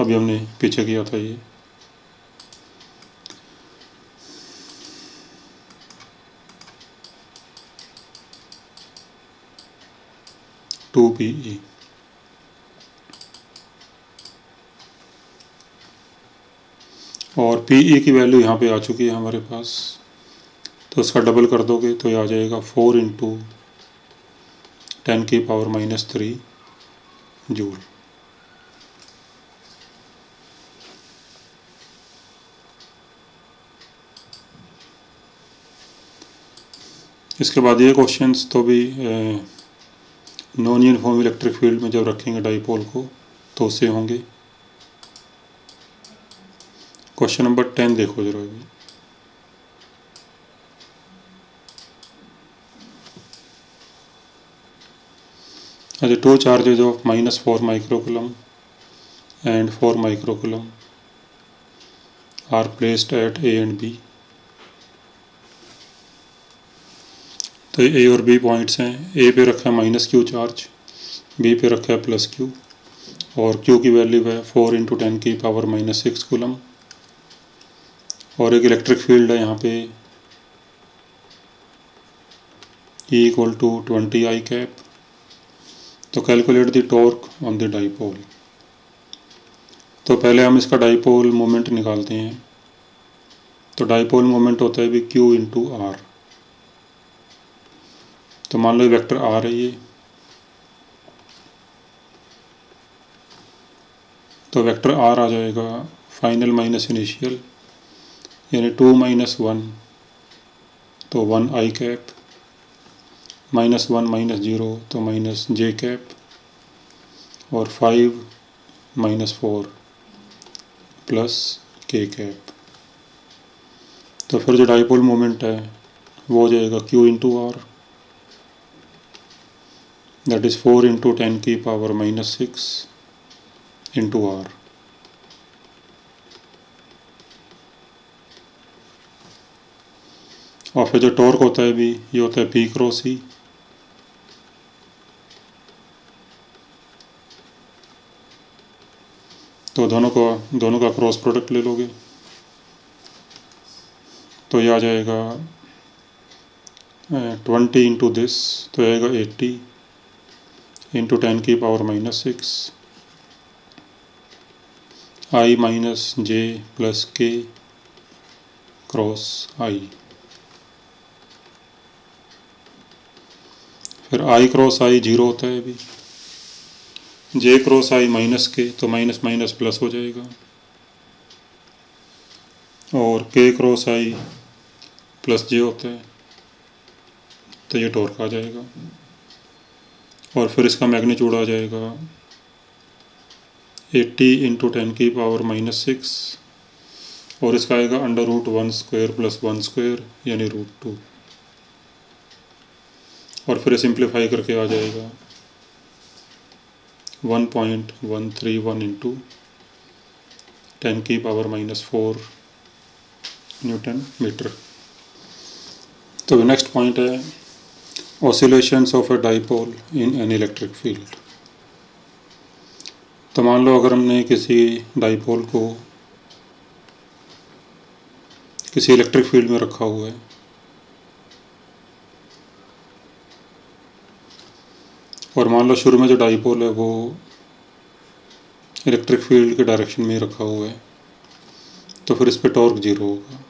Speaker 1: अभी हमने पीछे किया था ये। PE और PE की वैल्यू यहाँ पे आ चुकी है हमारे पास। तो उसका डबल कर दोगे तो ये आ जाएगा 4 इंटू 10 की पावर -3 जूल। इसके बाद ये क्वेश्चंस तो भी नॉन यूनिफॉर्म इलेक्ट्रिक फील्ड में जब रखेंगे डाइपोल को तो उससे होंगे। क्वेश्चन नंबर 10 देखो जरा अभी। अच्छा, 2 charges of -4 microcoulomb and 4 microcoulomb are placed at A and B। तो ए और बी पॉइंट्स हैं। ए पे रखा है -Q चार्ज, बी पे रखा है +Q। और Q की वैल्यू है 4 × 10⁻⁻6 कूलम, और एक इलेक्ट्रिक फील्ड है यहाँ पे E = 20 I कैप। तो calculate the torque on the dipole. तो पहले हम इसका डाइपोल मोमेंट निकालते हैं। तो डाइपोल मोमेंट होता है भी Q × R। तो मान लो वेक्टर R है ये, तो वेक्टर R आ जाएगा फाइनल माइनस इनिशियल, यानी 2 - 1 तो 1 I कैप, -1 - 0 तो -j कैप, और 5 - 4 +k कैप। तो फिर जो डाइपोल मोमेंट है वो हो जाएगा Q × R, that is 4 × 10⁻⁻6 × R। और फिर जो टॉर्क होता है भी ये होता है P × E। तो दोनों का क्रॉस प्रोडक्ट ले लोगे तो ये आ जाएगा 20 × दिस, तो आएगा 80 × 10⁻⁻6 I - j + k × I। फिर I × I 0 होता है अभी, j × I -k, तो माइनस माइनस प्लस हो जाएगा, और k × I +j होता है, तो ये टॉर्क आ जाएगा। और फिर इसका मैग्नीट्यूड आ जाएगा 80 × 10⁻⁻6, और इसका आएगा √1² + 1² यानी √2, और फिर सिंप्लीफाई करके आ जाएगा 1.131 × 10⁻⁻4 न्यूटन मीटर। तो नेक्स्ट पॉइंट है oscillations of a dipole in an electric field. तो मान लो अगर हमने किसी डाइपोल को किसी इलेक्ट्रिक फील्ड में रखा हुआ है, और मान लो शुरू में जो डाइपोल है वो इलेक्ट्रिक फील्ड के डायरेक्शन में ही रखा हुआ है, तो फिर इस पर टॉर्क 0 होगा।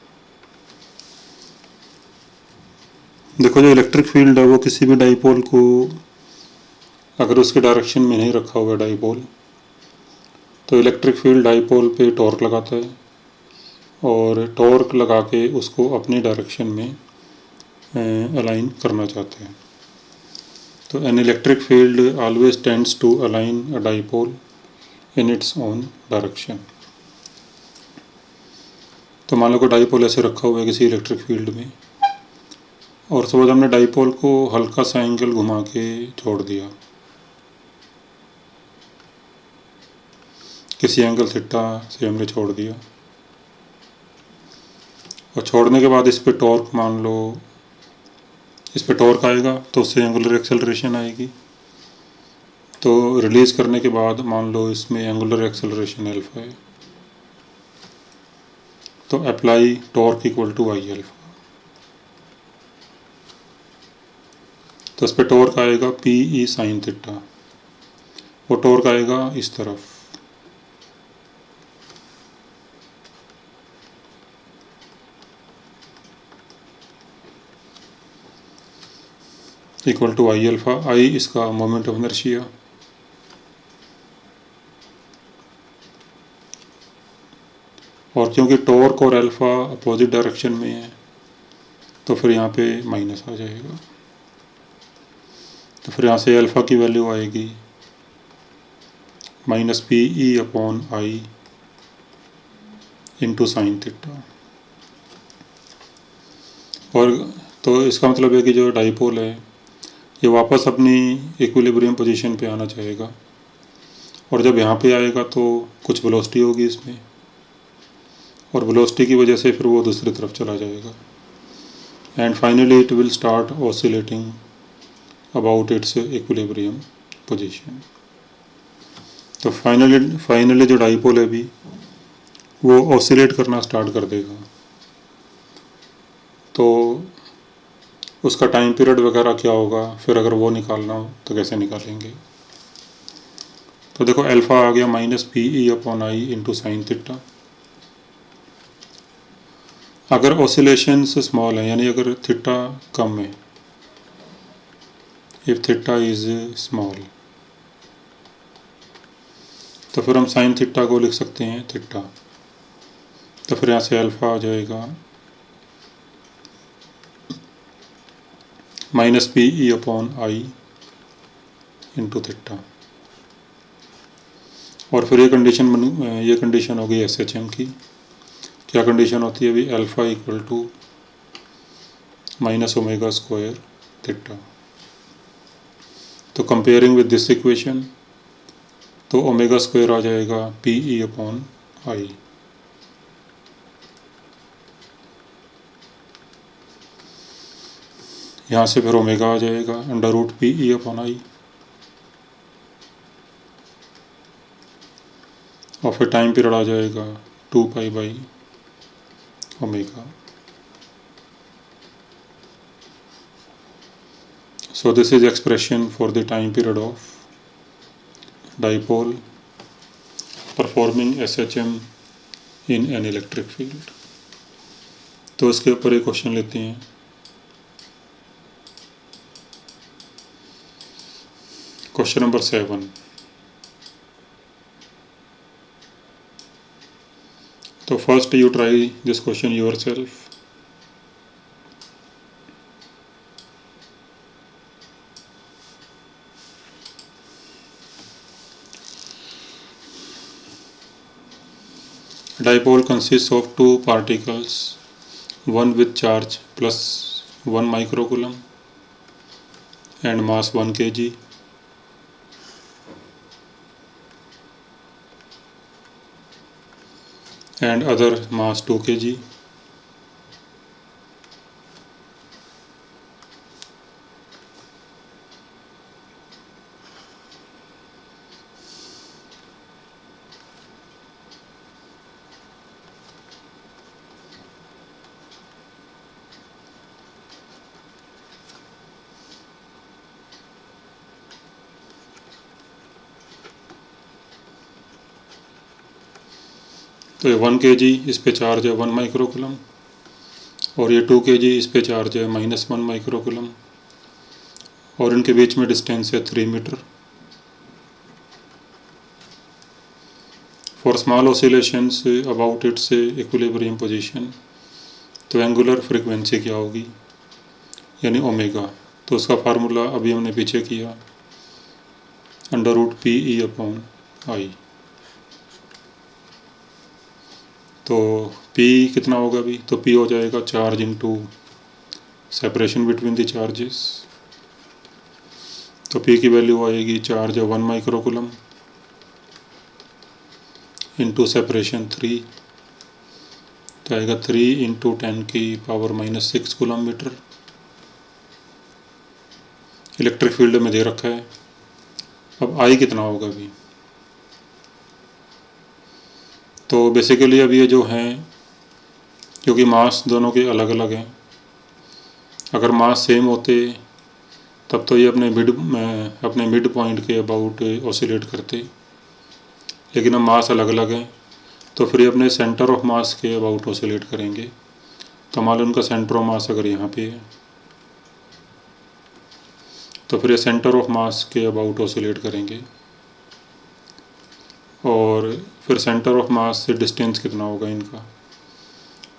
Speaker 1: देखो जो इलेक्ट्रिक फील्ड है वो किसी भी डाइपोल को अगर उसके डायरेक्शन में नहीं रखा हुआ है डाइपोल, तो इलेक्ट्रिक फील्ड डाइपोल पे टॉर्क लगाता है, और टॉर्क लगा के उसको अपनी डायरेक्शन में अलाइन करना चाहते हैं। तो an electric field always tends to align a dipole in its own direction. तो मान लो को डाइपोल ऐसे रखा हुआ है किसी इलेक्ट्रिक फील्ड में, और सपोज हमने डाइपोल को हल्का सा एंगल घुमा के छोड़ दिया, किसी एंगल थीटा से हमने छोड़ दिया, और छोड़ने के बाद इस पे टॉर्क मान लो इस पे टॉर्क आएगा तो उससे एंगुलर एक्सेलरेशन आएगी। तो रिलीज करने के बाद मान लो इसमें एंगुलर एक्सेलरेशन अल्फा है, तो अप्लाई टॉर्क = I अल्फा। तो इस पे टॉर्क आएगा PE sin थीटा, वो टॉर्क आएगा इस तरफ, = I अल्फा। I इसका मोमेंट ऑफ इनर्शिया, और क्योंकि टॉर्क और अल्फा अपोजिट डायरेक्शन में है तो फिर यहाँ पे माइनस आ जाएगा। तो फिर यहाँ से अल्फा की वैल्यू आएगी -PE/I × sin थीटा। और तो इसका मतलब है कि जो डाइपोल है ये वापस अपनी इक्विलिब्रियम पोजीशन पे आना चाहेगा, और जब यहाँ पे आएगा तो कुछ वेलोसिटी होगी इसमें, और वेलोसिटी की वजह से फिर वो दूसरी तरफ चला जाएगा, and finally it will start oscillating about its equilibrium position. तो फाइनली जो डाइपोल है भी वो ऑसिलेट करना स्टार्ट कर देगा। तो उसका टाइम पीरियड वगैरह क्या होगा, फिर अगर वो निकालना हो तो कैसे निकालेंगे। तो देखो अल्फ़ा आ गया -PE/I इंटू साइन थीटा। अगर ऑसिलेशंस स्मॉल है, यानी अगर थीटा कम है, इफ थीटा इज स्मॉल, तो फिर हम साइन थीटा को लिख सकते हैं थीटा। तो फिर यहाँ से अल्फ़ा आ जाएगा -PE/I इंटू थीटा। और फिर ये कंडीशन हो गई SHM की। क्या कंडीशन होती है अभी, अल्फ़ा इक्वल टू -ω² थीटा। तो कंपेयरिंग विद दिस इक्वेशन, तो ω² आ जाएगा PE/I। यहाँ से फिर ओमेगा आ जाएगा √PE/I, और फिर टाइम पीरियड आ जाएगा 2π/ω। So this is expression for the time period of dipole performing SHM in an electric field। तो इसके ऊपर एक क्वेश्चन लेते हैं। Question number 7। तो first you try this question yourself. Dipole consists of two particles, one with charge +1 microcoulomb and mass 1 kg, and other mass 2 kg। तो ये 1 kg इस पे चार्ज है 1 माइक्रोकुलम, और ये 2 kg इस पे चार्ज है -1 माइक्रोकुलम, और इनके बीच में डिस्टेंस है 3 metre. For small oscillations about its equilibrium position, तो एंगुलर फ्रीक्वेंसी क्या होगी, यानी ओमेगा। तो उसका फार्मूला अभी हमने पीछे किया, √PE/I। तो P कितना होगा अभी, तो P हो जाएगा charge into separation between the charges. तो P की वैल्यू आएगी, चार्ज 1 माइक्रोकुलम इंटू सेपरेशन 3, तो आएगा 3 into 10⁻⁻6 coulomb metre. Electric field में दे रखा है। अब I कितना होगा अभी, तो बेसिकली अब ये जो हैं, क्योंकि मास दोनों के अलग अलग हैं, अगर मास सेम होते तब तो ये अपने मिड पॉइंट के अबाउट ऑसिलेट करते, लेकिन अब मास अलग अलग हैं, तो फिर ये अपने सेंटर ऑफ मास के अबाउट ऑसिलेट करेंगे। तो मान लो उनका सेंटर ऑफ मास अगर यहाँ पे है, तो फिर ये सेंटर ऑफ मास के अबाउट ऑसिलेट करेंगे, और फिर सेंटर ऑफ मास से डिस्टेंस कितना होगा इनका,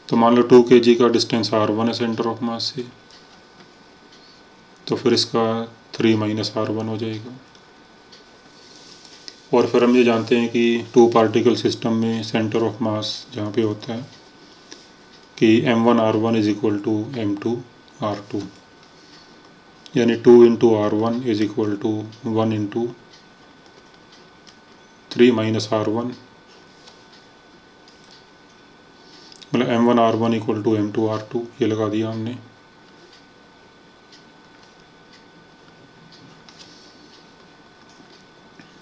Speaker 1: तो मान लो 2 kg का डिस्टेंस r1 है सेंटर ऑफ मास से, तो फिर इसका 3 - r1 हो जाएगा। और फिर हम ये जानते हैं कि 2 पार्टिकल सिस्टम में सेंटर ऑफ मास जहाँ पे होता है कि m1r1 is equal to m2r2, यानी 2 into r1 is equal to 1 into 3 - r1, मतलब m1r1 इक्वल टू m2r2, ये लगा दिया हमने।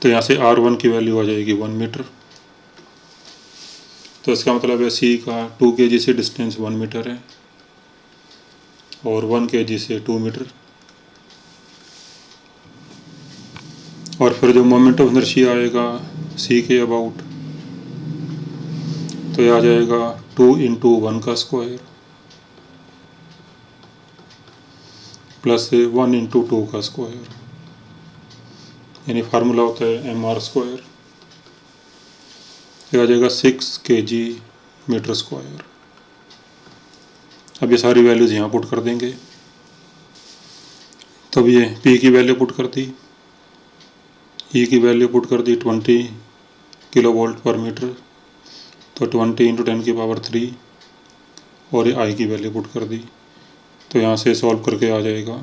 Speaker 1: तो तो यहाँ से R1 की वैल्यू आ जाएगी 1 मीटर। तो इसका मतलब है C का 2 kg से डिस्टेंस 1 मीटर है और 1 kg से 2 मीटर। और फिर जो मोमेंट ऑफ इनर्शिया आएगा C के अबाउट, तो यह आ जाएगा 2 × 1 का स्क्वायर प्लस 1 × 2 का स्क्वायर, यानी फार्मूला होता है mr²। यह आ जाएगा 6 kg मीटर स्क्वायर। अब ये सारी वैल्यूज़ यहाँ पुट कर देंगे। तब ये P की वैल्यू पुट कर दी, E की वैल्यू पुट कर दी 20 किलोवोल्ट पर मीटर, तो 20 × 10⁻³ और ये I की वैल्यू पुट कर दी। तो यहाँ से सॉल्व करके आ जाएगा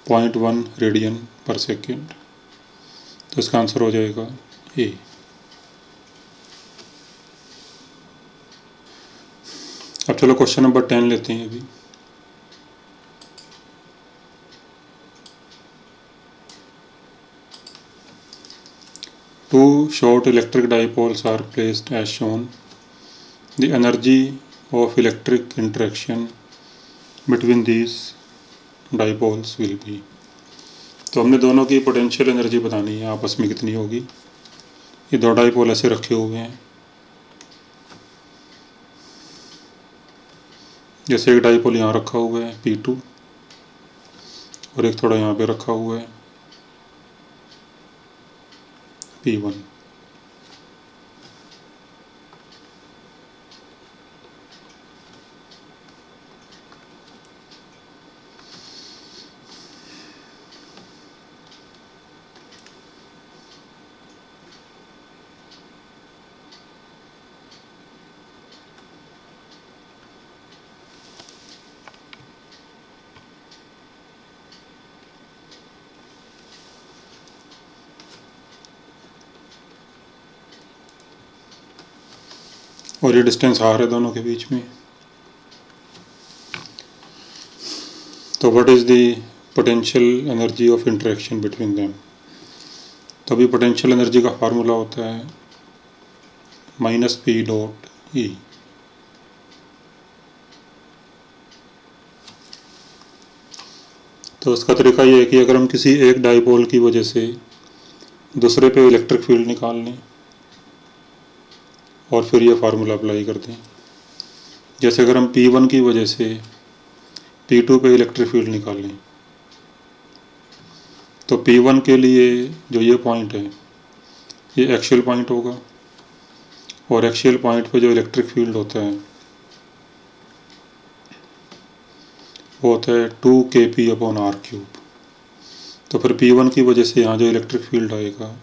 Speaker 1: 0.1 रेडियन पर सेकेंड। तो इसका आंसर हो जाएगा ए। अब चलो क्वेश्चन नंबर 10 लेते हैं अभी। Two short electric dipoles are placed as shown. The energy of electric interaction between these dipoles will be। तो हमने दोनों की पोटेंशियल एनर्जी बतानी है आपस में कितनी होगी। ये दो डाइपोल ऐसे रखे हुए हैं, जैसे एक डाइपोल यहाँ रखा हुआ है P2 और एक थोड़ा यहाँ पे रखा हुआ है P1। और ये डिस्टेंस R है दोनों के बीच में। तो what is the potential energy of interaction between them. तो अभी पोटेंशियल एनर्जी का फार्मूला होता है -P.E। तो इसका तरीका ये है कि अगर हम किसी एक डाइपोल की वजह से दूसरे पे इलेक्ट्रिक फील्ड निकाल लें और फिर ये फार्मूला अप्लाई कर दें। जैसे अगर हम P1 की वजह से P2 पे इलेक्ट्रिक फील्ड निकालें, तो P1 के लिए जो ये पॉइंट है ये एक्शियल पॉइंट होगा और एक्शियल पॉइंट पे जो इलेक्ट्रिक फील्ड होता है वो होता है 2kP/r³। तो फिर P1 की वजह से यहाँ जो इलेक्ट्रिक फील्ड आएगा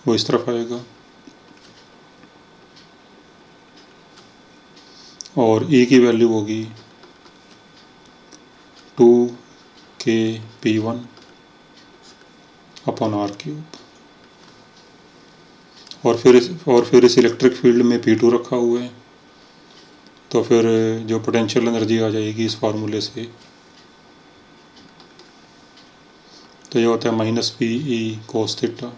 Speaker 1: वो इस तरफ आएगा और E की वैल्यू होगी 2kP1/r³। और फिर इस इलेक्ट्रिक फील्ड में P2 रखा हुआ है, तो फिर जो पोटेंशियल एनर्जी आ जाएगी इस फार्मूले से, तो ये होता है -Pe cos θ।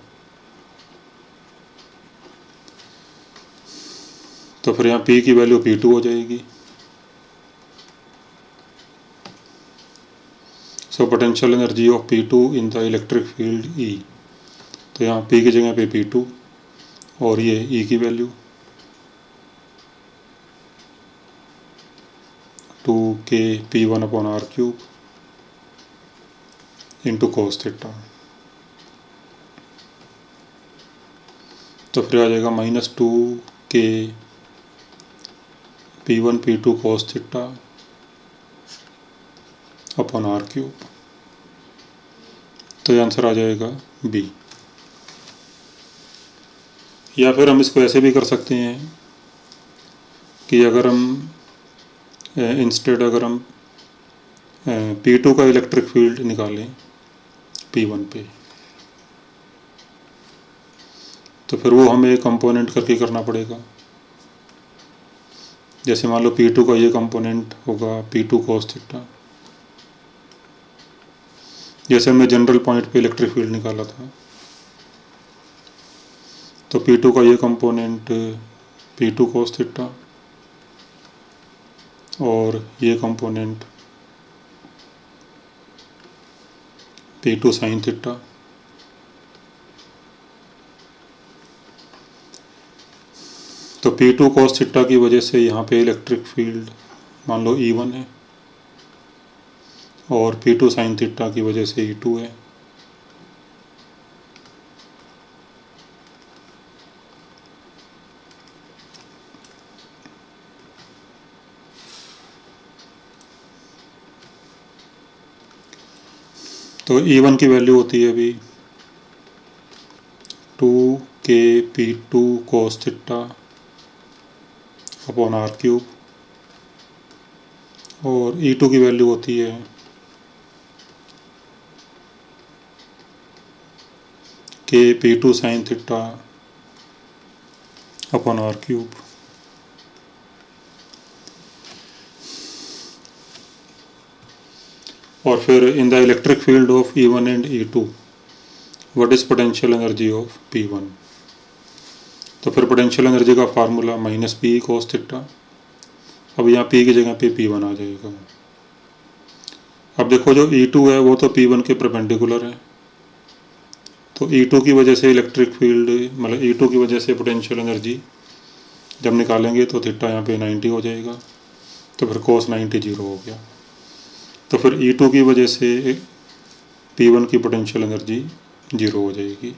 Speaker 1: तो फिर यहाँ P की वैल्यू P2 हो जाएगी। So potential energy of P2 in the electric field E। तो यहाँ P की जगह पे P2 और ये E की वैल्यू 2kP1/r³ इंटू cos θ। तो फिर आ जाएगा -2kP1P2 cos θ/r³। तो ये आंसर आ जाएगा B। या फिर हम इसको ऐसे भी कर सकते हैं कि अगर हम अगर हम P2 का इलेक्ट्रिक फील्ड निकालें P1 पे, तो फिर वो हमें कंपोनेंट करके करना पड़ेगा। जैसे मान लो P2 का ये कंपोनेंट होगा P2 cos θ जैसे हमने जनरल पॉइंट पे इलेक्ट्रिक फील्ड निकाला था, तो P2 का ये कंपोनेंट P2 cos थीटा और ये कंपोनेंट P2 sin थीटा। तो P2 cos थीटा की वजह से यहाँ पे इलेक्ट्रिक फील्ड मान लो E1 है और P2 sin थीटा की वजह से E2 है। तो E1 की वैल्यू होती है अभी 2kP2 cos theta upon R cube, और E2 की वैल्यू होती है kP2 sin theta upon R cube. और फिर in the electric field of E1 and E2 what is potential energy of P1। तो फिर पोटेंशियल एनर्जी का formula minus P cos theta. अब यहाँ P की जगह पे P1 आ जाएगा। अब देखो जो E2 है वो तो P1 के परपेंडिकुलर है, तो E2 की वजह से इलेक्ट्रिक फील्ड मतलब E2 की वजह से पोटेंशियल एनर्जी जब निकालेंगे तो थीटा यहाँ पे 90 हो जाएगा, तो फिर cos 90 जीरो हो गया। तो फिर E2 की वजह से P1 की पोटेंशियल एनर्जी जीरो हो जाएगी।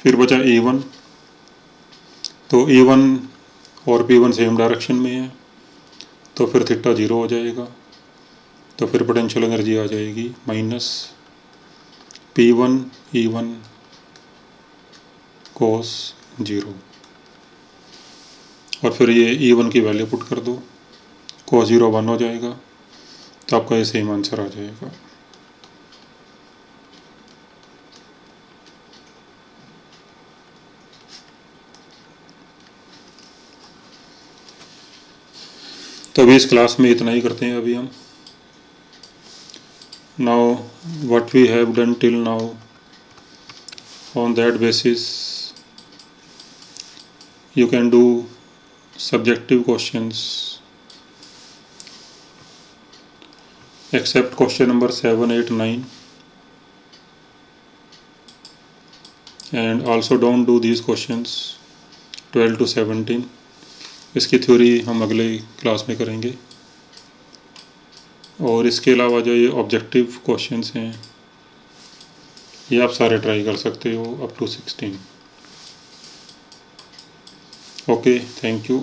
Speaker 1: फिर बचा E1, तो E1 और P1 सेम डायरेक्शन में है, तो फिर थीटा जीरो हो जाएगा। तो फिर पोटेंशियल एनर्जी आ जाएगी minus P1 E1 cos zero. और फिर ये E1 की वैल्यू पुट कर दो, cos जीरो 1 हो जाएगा, तो आपका ये सेम आंसर आ जाएगा। तो अभी इस क्लास में इतना ही करते हैं अभी हम। Now what we have done till now, on that basis you can do subjective questions except question number 7, 8, 9, and also don't do these questions 12 to 17। इसकी थ्योरी हम अगले क्लास में करेंगे। और इसके अलावा जो ये ऑब्जेक्टिव क्वेश्चंस हैं ये आप सारे ट्राई कर सकते हो up to 16। Okay, thank you.